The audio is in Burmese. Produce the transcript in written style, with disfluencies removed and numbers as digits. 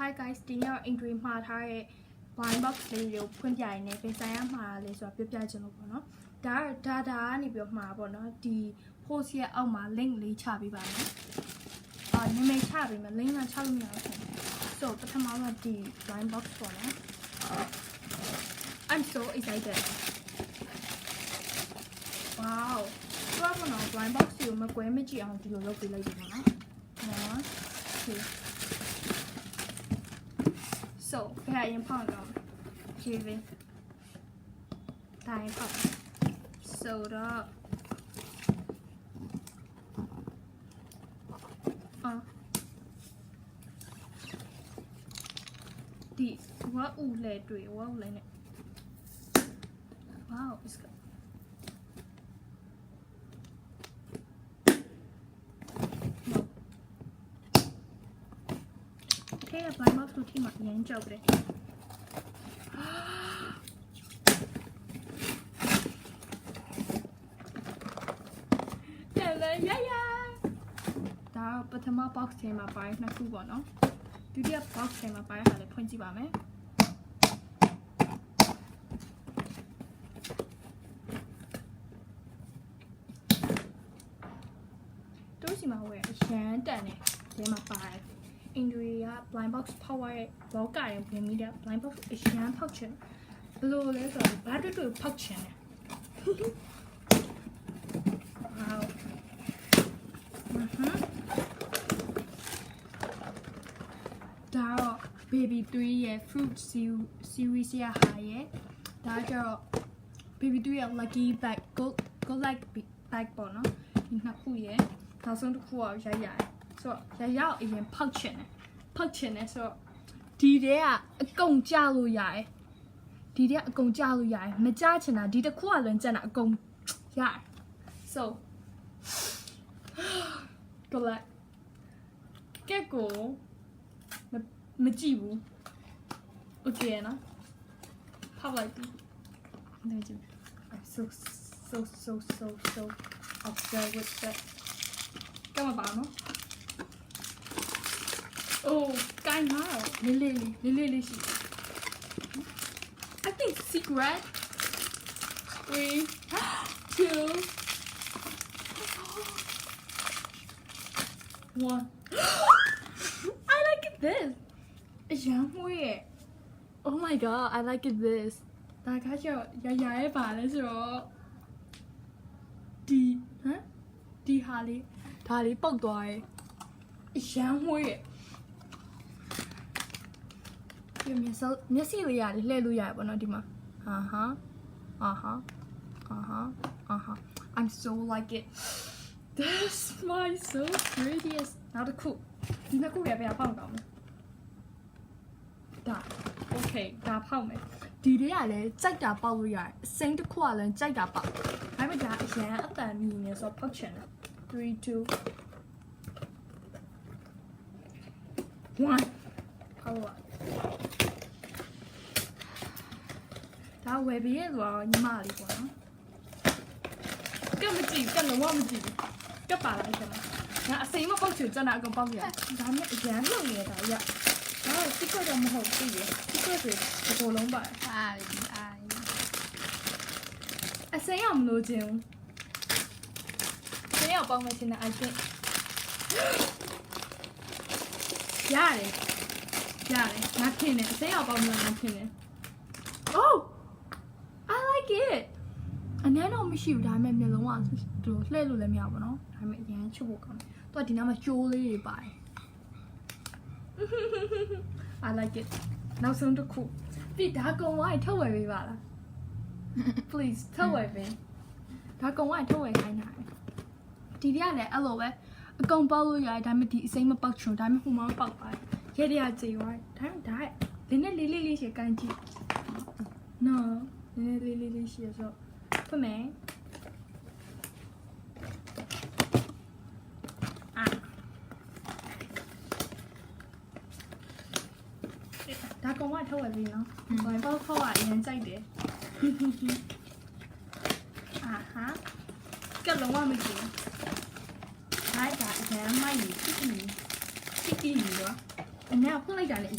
Hi guys ဒီနေ့ entry မှာထားတဲ့ blind box လေးတွေကိုဖွင့်ပြရင်းနဲ့ပြန်ဆိုင်ရမှာလဲဆိုတော့ပြပြချင်လို့ပေါ့နော်ဒါကနေပြီးတော့မှာပေါ့နော်ဒီ post ရဲ့အောက်မှာ link လေးချပေးပါမယ်နာမည်ချပေးမယ် link ကချလို့မရဘူးဆိုပထမဆုံးဒီ blind box ပေါ့နော် I'm so excited wow တော့နော် blind box ကိုမကွဲမကြည့်အောင်ဒီလိုလုပ်ပေးလိုက်ပြီနော်okay so ဘယ်ရင်ဖောင်းတော့ကြည့်ပြီတိုင်းဖောင်း so တော့ဒီဝါဦးလေတွေ့ဝါဦးလေနဲ့ wow it's good okay blind box ကိုထိမှရမ်းကြောက်တယ်ဒါပထမ box ထဲမှာပါနှစ်ခုပေါ့နော်ဒုတိယ box ထဲမှာပါရတာလည်းဖွင့်ကြည့်ပါမယ်တို့စီမှာဝယ်ရမ်းတန်တယ်ထဲမှာပါတယ်အင်ဒရီက blind box power ရဲ့လောကရင်ပြင်ပြီးတဲ့ blind box အရန်ဖောက်ချင်ဘယ်လိုလဲဆိုတော့ဘာတွေ့ဖောက်ချင်တယ် wow ဒါတော့ baby 3 ရဲ့ fruit series ရဟာရဲ့ဒါကြတော့ baby 3 ရဲ့ lucky bag go like bag ပေါ့နော်ဒီနှစ်ခုရဲ့နောက်ဆုံးတစ်ခုကရိုက်ရတယ်ဆိုတော့ရရောက်အရင်ဖောက်ချင်တယ်ဆိုတော့ဒီတဲကအကုန်ကြလို့ရတယ်ဒီတဲကအကုန်ကြလို့ရတယ်မကြချင်တာဒီတစ်ခုကလည်းကြက်တာအကုန်ရတယ် so go like ကဲကိုမကြည့်ဘူး okay နော်ဖောက်လိုက်ပြီနေကြည့် so obsessed with that ကမပါနော်oh ကိုင်းမှာလေးရှိ I think secret 3 2 1 I like it this အရန်မွေးရဲ့ oh my god I like it this ဒါကကျရရဲ့ပါလဲဆိုတော့ဒီဟာလေးဒါလေးပုတ်သွားရဲ့အရန်မွေးရဲ့ဒီမျက်စိလေးရတယ်လှည့်လို့ရတယ်ပေါ့နော်ဒီမှာI'm so like it this my so prettiest နောက်တစ်ခုဒီနှစ်ခုရပြပေါက်တော့မယ်ဒါ okay ဒါဖောက်မယ်ဒီတွေကလည်းကြိုက်တာပေါက်လို့ရတယ်အစိမ်းတစ်ခုကလည်းကြိုက်တာပေါက်ဒါပေမဲ့ဒါအရန်အတန်မြည်နေဆိုဖောက်ချင်တယ်3 2 1好啊ဒါဝယ်ပြီးရတော့ညီမလေးပေါ့နော်ကပ်မကြည့်ကပ်လုံးဝမကြည့်ကပ်ပါလိုက်တယ်ငါအစိမ်းမပေါက်ချင်စမ်းတာအကုန်ပေါက်ရဒါနဲ့အရန်လုံနေတာရဒါကစိတ်ကတော့မဟုတ်ဘူးလေစိတ်ကတော့ဒီလိုလုံးပါအစိမ်းအောင်မလို့ခြင်းစိမ်းအောင်ပေါက်မချင်တဲ့ I think ရတယ်ငါထင်တယ်အစိမ်းအောင်ပေါက်မလားငါထင်တယ် oh I like it အနည်းတော့မရှိဘူးဒါပေမဲ့မျိုးလုံးကသူလှည့်လို့လည်းမရဘူးနော်ဒါပေမဲ့အရင်ချုပ်ဖို့ကောင်းတယ်သူကဒီနားမှာကျိုးလေးတွေပါတယ် I like it နောက်ဆုံးတစ်ခုပြီးဒါကုံဝိုင်းထုတ်ဝယ်ပေးပါလား please ထုတ်ဝယ်ပေးဒါကုံဝိုင်းထုတ်ဝယ်ခိုင်းတာဒီတွေကလည်းအဲ့လိုပဲအကုန်ပေါက်လို့ရတယ်ဒါပေမဲ့ဒီအစိမ်းမပေါက်ချင်ဒါပေမဲ့ဟိုမှာပေါက်ပါတယ်ရဲတွေကကြေသွားတယ်ဒါလေးနဲ့လေးရှေ့ကန်ကြည့် no လေးရှေ့ဆိုဖွင့်မယ်ဒါကောင်မထုတ်ဝယ်ပြီနော်ဘာပေါက်ခေါက်အရင်ကြိုက်တယ်ကလုံးဝမကြည့်ဒါကအရင်မိုက်ကြီးချစ်ကြီးတော့အများဖွင့်လိုက်တာလေ